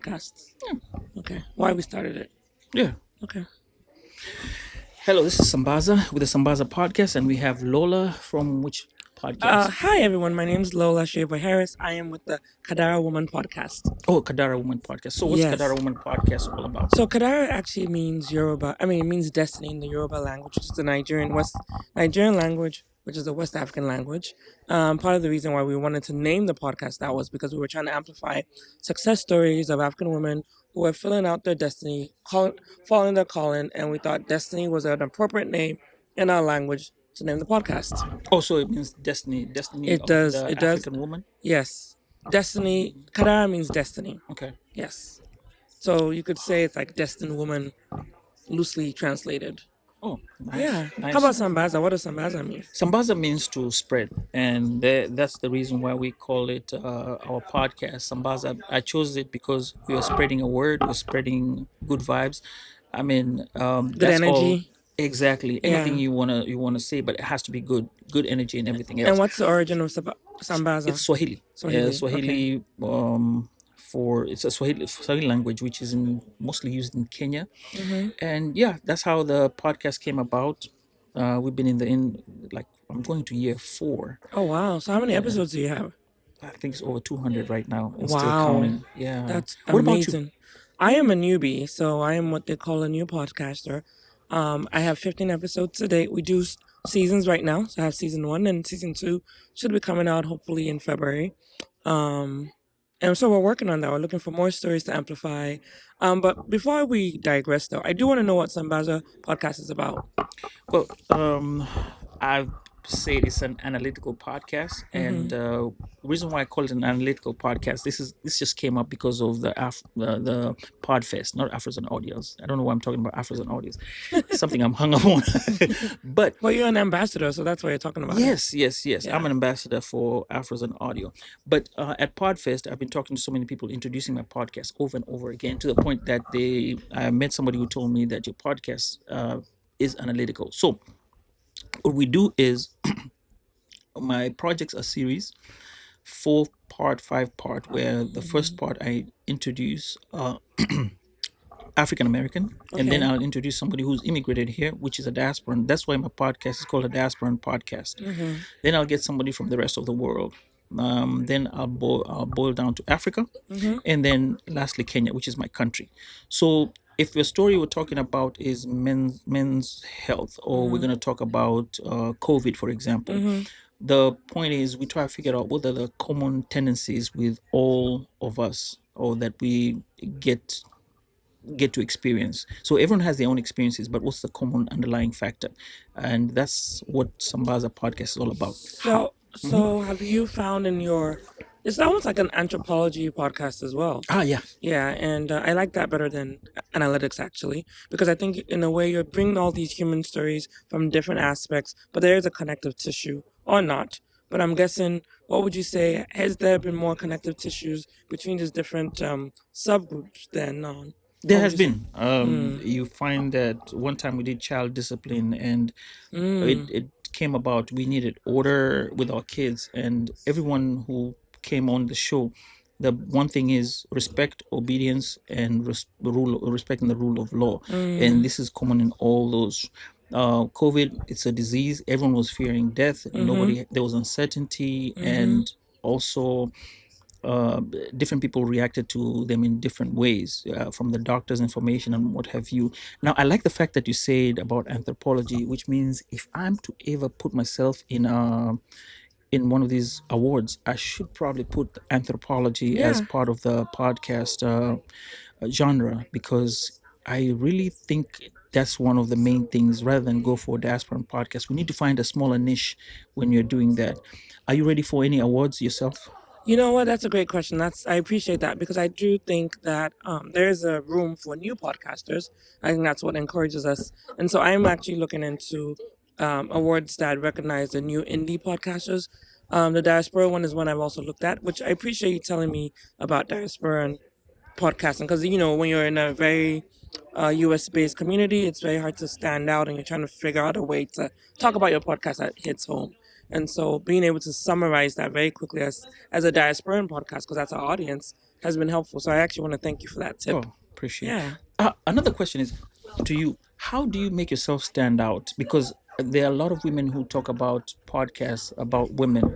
Podcast. Okay. Why we started it. Yeah. Okay. Hello, this is Sambaza with the Sambaza Podcast, and we have Lola from which podcast? Hi, everyone. My name is Lola Seyobo Harris. I am with the Kadara Woman Podcast. Oh, Kadara Woman Podcast. So, what's Yes. Kadara Woman Podcast all about? So Kadara actually means Yoruba. It means destiny in the Yoruba language, which is the Nigerian language, which is the West African language. Part of the reason why we wanted to name the podcast that was because we were trying to amplify success stories of African women who are filling out their destiny, following their calling, and we thought destiny was an appropriate name in our language to name the podcast. Oh, so it means destiny It of does. the It does. African woman? Yes. Destiny. Kadara means destiny. Okay. Yes. So you could say it's like destined woman, loosely translated. Oh, nice. Yeah. Nice. How about Sambaza? What does Sambaza mean? Sambaza means to spread, and that's the reason why we call it our podcast, Sambaza. I chose it because we are spreading a word, we're spreading good vibes. Good That's all. energy. Exactly. Yeah. Anything you wanna say, but it has to be good energy and everything else. And what's the origin of Sambaza? It's Swahili. Swahili, Swahili. It's a Swahili language which is mostly used in Kenya, and yeah, that's how the podcast came about. We've been I'm going to year 4. Oh wow! So how many episodes do you have? I think it's over 200 right now and still Wow, counting. Yeah. that's What about you? amazing. I am a newbie, so I am what they call a new podcaster. I have 15 episodes to date. We do seasons right now, so I have season 1 and season 2 should be coming out hopefully in February. And so we're working on that. We're looking for more stories to amplify. But before we digress, though, I do want to know what Sambaza podcast is about. Well, I've said it's an analytical podcast, and reason why I call it an analytical podcast, this just came up because of the Podfest, not Afros and Audios. I don't know why I'm talking about Afros and Audios. Something I'm hung up on. But Well, you're an ambassador, so that's why you're talking about it. yes. Yeah. I'm an ambassador for Afros and Audio. But at Podfest, I've been talking to so many people, introducing my podcast over and over again, to the point that I met somebody who told me that your podcast is analytical. So what we do is my projects are series, 4-part, 5-part, where the first part I introduce African American, and then Okay. I'll introduce somebody who's immigrated here, which is a diasporan. That's why my podcast is called a diasporan podcast. Then I'll get somebody from the rest of the world. Then I'll boil down to Africa, and then lastly Kenya, which is my country. So if the story we're talking about is men's health, or we're going to talk about COVID, for example, the point is we try to figure out what are the common tendencies with all of us, or that we get to experience. So everyone has their own experiences, but what's the common underlying factor? And that's what Sambaza podcast is all about. So have you found it's almost like an anthropology podcast as well. Yeah. Yeah, and I like that better than analytics, actually, because I think in a way you're bringing all these human stories from different aspects, but there is a connective tissue, or not. But I'm guessing, what would you say, has there been more connective tissues between these different subgroups than There what has would you say? been. You find that one time we did child discipline, and it came about. We needed order with our kids, and everyone who came on the show, the one thing is respect, obedience, and respecting the rule of law, and this is common in all those. COVID, it's a disease. Everyone was fearing death. There was uncertainty, and also different people reacted to them in different ways, from the doctor's information and what have you. Now, I like the fact that you said about anthropology, which means if I'm to ever put myself in one of these awards, I should probably put anthropology as Yeah. part of the podcast genre, because I really think that's one of the main things. Rather than go for diaspora podcast, we need to find a smaller niche when you're doing that. Are you ready for any awards yourself? You know what? That's a great question. I appreciate that, because I do think that there is a room for new podcasters. I think that's what encourages us, and so I'm actually looking into awards that recognize the new indie podcasters. The diaspora one is one I've also looked at, which I appreciate you telling me about diaspora and podcasting, because when you're in a very US based community, it's very hard to stand out, and you're trying to figure out a way to talk about your podcast that hits home. And so being able to summarize that very quickly as a diasporan podcast, because that's our audience, has been helpful. So I actually want to thank you for that tip. Oh, appreciate. Yeah. Another question is to you: how do you make yourself stand out? Because there are a lot of women who talk about podcasts about women,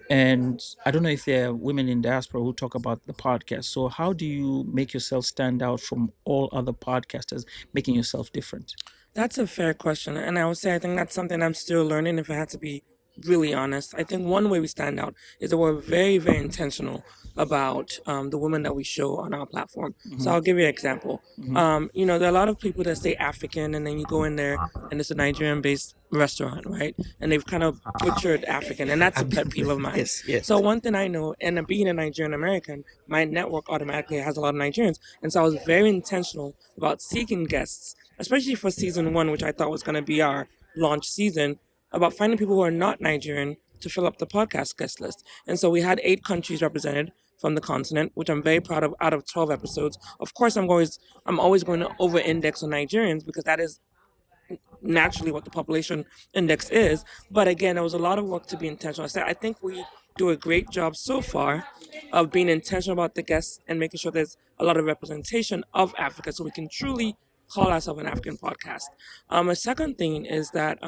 and I don't know if there are women in diaspora who talk about the podcast. So how do you make yourself stand out from all other podcasters, making yourself different? That's a fair question. And I would say I think that's something I'm still learning if I had to be really honest. I think one way we stand out is that we're very, very intentional about the women that we show on our platform. So I'll give you an example. There are a lot of people that say African, and then you go in there and it's a Nigerian based restaurant, right? And they've kind of butchered African, and that's a I've pet been, peeve of mine. yes, yes. So one thing I know, and being a Nigerian American, my network automatically has a lot of Nigerians. And so I was very intentional about seeking guests, especially for season one, which I thought was going to be our launch season, about finding people who are not Nigerian to fill up the podcast guest list. And so we had 8 countries represented from the continent, which I'm very proud of out of 12 episodes. Of course, I'm always going to over index on Nigerians because that is naturally what the population index is. But again, there was a lot of work to be intentional. I think we do a great job so far of being intentional about the guests and making sure there's a lot of representation of Africa so we can truly call ourselves an African podcast. A second thing is that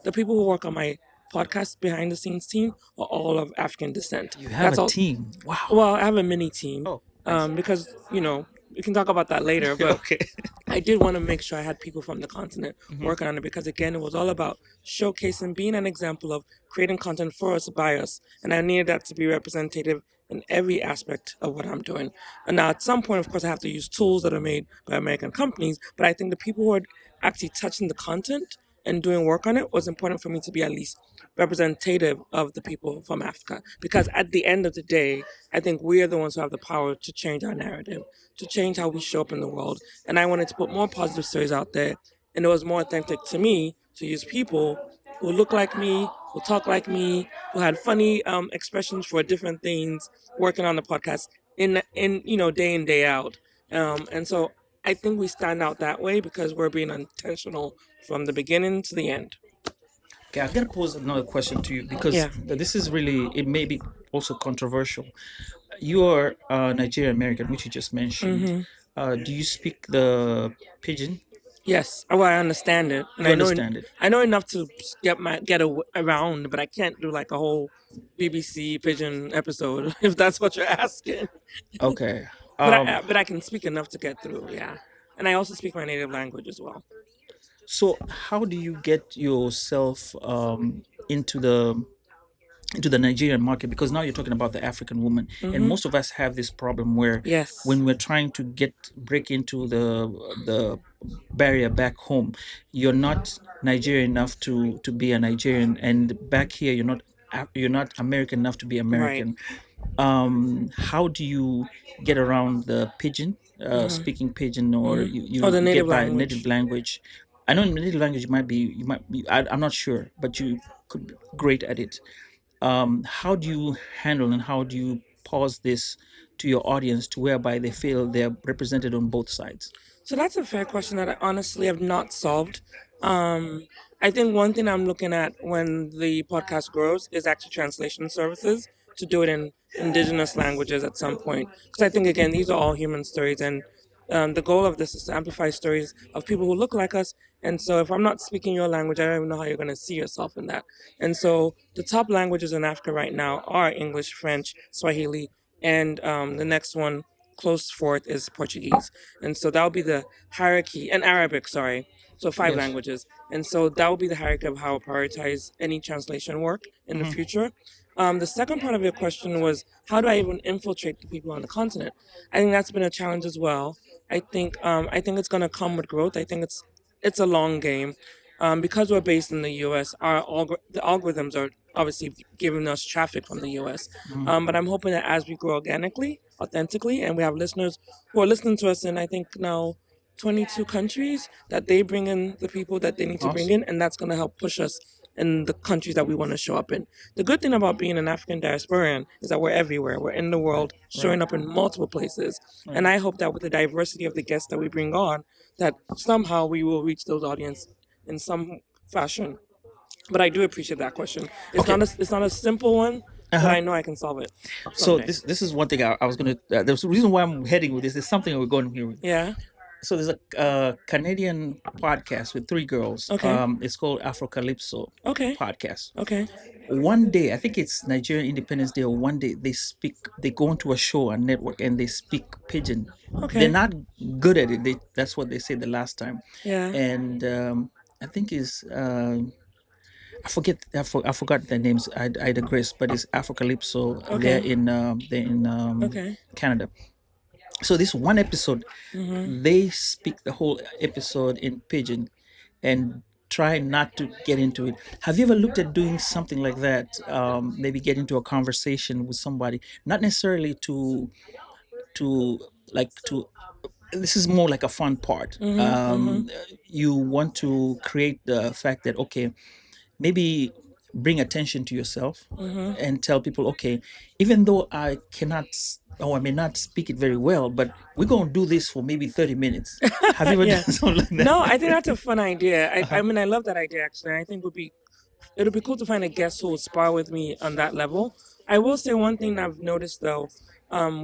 the people who work on my podcast behind the scenes team are all of African descent. You have That's a all. team. Wow. Well, I have a mini team Oh, nice. because, we can talk about that later. But Okay. I did want to make sure I had people from the continent working on it because, again, it was all about showcasing, being an example of creating content for us, by us. And I needed that to be representative in every aspect of what I'm doing. And now, at some point, of course, I have to use tools that are made by American companies. But I think the people who are actually touching the content and doing work on it was important for me to be at least representative of the people from Africa. Because at the end of the day, I think we are the ones who have the power to change our narrative, to change how we show up in the world. And I wanted to put more positive stories out there. And it was more authentic to me to use people who look like me, who talk like me, who had funny expressions for different things, working on the podcast in day in, day out. And so I think we stand out that way because we're being intentional from the beginning to the end. Okay, I'm gonna pose another question to you because Yeah. this is really, it may be also controversial. You are Nigerian American, which you just mentioned. Do you speak the pidgin? Yes. Well, I understand it, and You understand it? I know enough to around, but I can't do like a whole BBC pigeon episode if that's what you're asking. Okay. But I can speak enough to get through. Yeah, and I also speak my native language as well. So how do you get yourself into the Nigerian market? Because now you're talking about the African woman, and most of us have this problem where Yes. when we're trying to break into the barrier back home, you're not Nigerian enough to be a Nigerian, and back here you're not American enough to be Right. American. How do you get around the pidgin, speaking pidgin, or Oh, the you get native by language. native language? I know in native language you might be, I'm not sure, but you could be great at it. How do you handle and how do you pause this to your audience to whereby they feel they're represented on both sides? So that's a fair question that I honestly have not solved. I think one thing I'm looking at when the podcast grows is actually translation services to do it in indigenous languages at some point. Because I think, again, these are all human stories, and the goal of this is to amplify stories of people who look like us. And so if I'm not speaking your language, I don't even know how you're going to see yourself in that. And so the top languages in Africa right now are English, French, Swahili, and the next one close fourth is Portuguese. And so that would be the hierarchy, and Arabic, sorry. So 5 languages. And so that would be the hierarchy of how I prioritize any translation work in the future. The second part of your question was how do I even infiltrate the people on the continent? I think that's been a challenge as well. I think it's going to come with growth. I think it's a long game. Because we're based in the U.S., the algorithms are obviously giving us traffic from the U.S. But I'm hoping that as we grow organically, authentically, and we have listeners who are listening to us in I think now 22 countries, that they bring in the people that they need to bring Awesome. in, and that's going to help push us in the countries that we want to show up in. The good thing about being an African diasporan is that we're everywhere. We're in the world, showing up in multiple places. And I hope that with the diversity of the guests that we bring on, that somehow we will reach those audience in some fashion. But I do appreciate that question. Okay. It's not a simple one, but Uh-huh. I know I can solve it So someday. this is one thing I was gonna. There's a reason why I'm heading with this. There's something we're going here with. Yeah. So there's a Canadian podcast with three girls. Okay. It's called Afro Calypso Okay. podcast. Okay. One day, I think it's Nigerian Independence Day, or one day they go into a show on network and they speak pidgin. They're Okay. not good at it. That's what they said the last time. Yeah. And I think is I forgot their names. I digress, but it's Afrocalypso. Okay. They're in Okay. Canada. So this one episode, Mhm. they speak the whole episode in pidgin, and try not to get into it. Have you ever looked at doing something like that? Maybe get into a conversation with somebody, not necessarily to to. This is more like a fun part. Mhm. Mhm. You want to create the fact that, okay, maybe bring attention to yourself Mhm. and tell people, okay, even though I cannot or I may not speak it very well, but we're going to do this for maybe 30 minutes. Have you ever Yeah. done something like No, I that? think that's a fun idea. I Uh-huh. mean, I love that idea actually. I think it would be cool to find a guest who will spar with me on that level. I will say one thing I've noticed though,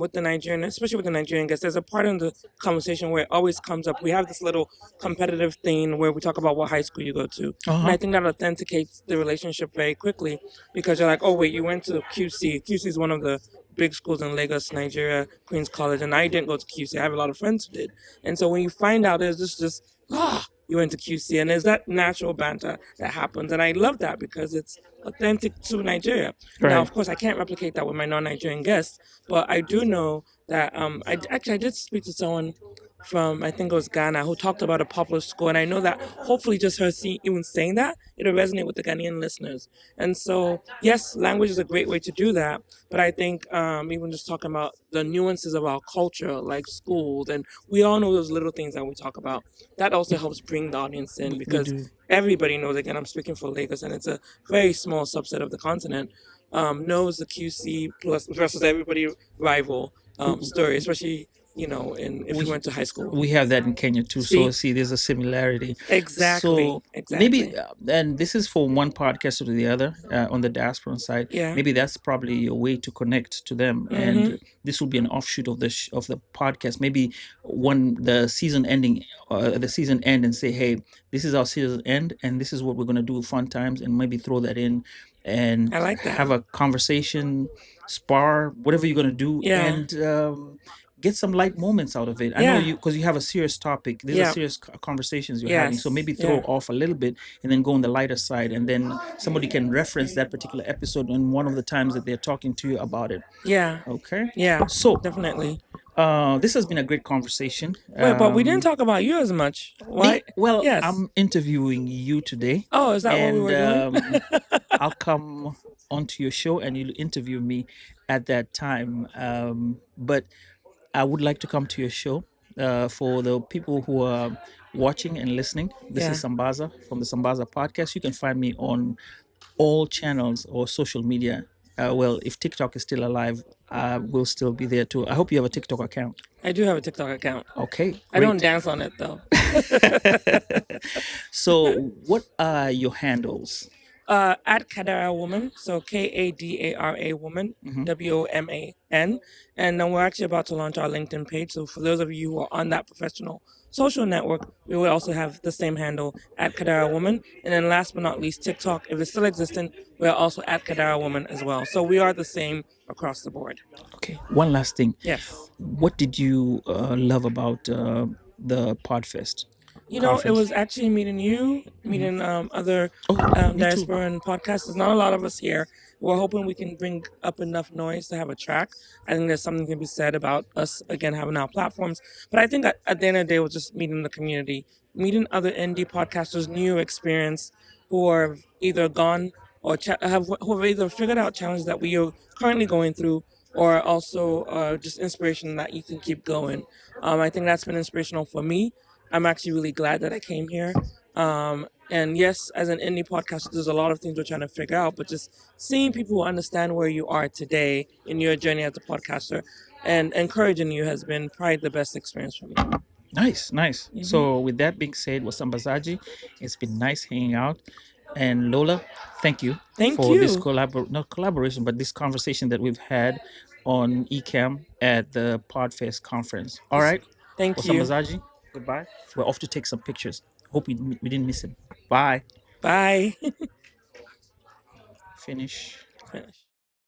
with the Nigerian, especially with the Nigerian guests, there's a part in the conversation where it always comes up. We have this little competitive thing where we talk about what high school you go to, and Uh-huh. I think that authenticates the relationship very quickly because you're like, oh wait, you went to QC. QC is one of the big schools in Lagos, Nigeria, Queen's College, and I didn't go to QC. I have a lot of friends who did, and so when you find out there's just you went to QC, and there's that natural banter that happens, and I love that because it's authentic to Nigeria. Now, Right. of course, I can't replicate that with my non-Nigerian guests, but I do know that I did speak to someone from, I think it was Ghana, who talked about a popular school, and I know that hopefully just her even saying that it'll resonate with the Ghanaian listeners. And so, yes, language is a great way to do that, but I think even just talking about the nuances of our culture, like schools, and we all know those little things that we talk about. That also helps bring the audience in We because do. everybody knows. Again, I'm speaking for Lagos, and it's a very small subset of the continent. Knows the QC plus versus everybody rival story, especially in if you we went to high school. we have that in Kenya too. So See, see, there's a similarity. exactly, So maybe, exactly. and this is for one podcaster to the other on the diaspora side. Yeah. Maybe that's probably a way to connect to them, Mm-hmm. and this will be an offshoot of of the podcast. Maybe when the season ending, the season end, and say, hey, this is our season end, and this is what we're gonna do, fun times, and maybe throw that in, and I like that. have a conversation, spar, whatever you're gonna do, Yeah. and get some light moments out of it. I know Yeah. you, because you have a serious topic. These are Yeah. serious conversations you're having. So Yes. maybe throw Yeah. off a little bit and then go on the lighter side, and then somebody can reference that particular episode and one of the times that they're talking to you about it. Yeah. Okay. Yeah. So Definitely. this has been a great conversation. Wait, but we didn't talk about you as much. Why? Me, well, Yes. I'm interviewing you today, Oh, is that what we and were doing? I'll come onto your show and you'll interview me at that time. But I would like to come to your show. For the people who are watching and listening, this Yeah. is Sambaza from the Sambaza podcast. You can find me on all channels or social media. Well, if TikTok is still alive, I will still be there too. I hope you have a TikTok account. I do have a TikTok account. Okay, I don't great. dance on it though. So, what are your handles? At Kadara Woman, so Kadara Woman, Mhm. WOMAN. And then we're actually about to launch our LinkedIn page. So for those of you who are on that professional social network, we will also have the same handle at Kadara Woman. And then last but not least, TikTok, if it's still existent, we are also at Kadara Woman as well. So we are the same across the board. Okay, one last thing. Yes. What did you love about the Podfest It conference? was actually meeting you, meeting other Oh, me too. diaspora and podcasters. There's not a lot of us here. We're hoping we can bring up enough noise to have a track. I think there's something to be said about us, again, having our platforms. But I think at the end of the day, it was just meeting the community, meeting other indie podcasters, new experience, who are either gone or who have either figured out challenges that we are currently going through, or also just inspiration that you can keep going. I think that's been inspirational for me. I'm actually really glad that I came here. And yes, as an indie podcaster, there's a lot of things we're trying to figure out, but just seeing people who understand where you are today in your journey as a podcaster and encouraging you has been probably the best experience for me. Nice, nice. Hmm. So, with that being said, Wasambazaji, it's been nice hanging out. And Lola, thank you Thank for this you. not collaboration, but this conversation that we've had on Ecamm at the Podfest conference. All Yes. right. Thank you. Osamazaji, goodbye. We're off to take some pictures. Hope we didn't miss him. Bye. Bye. Finish. Finish.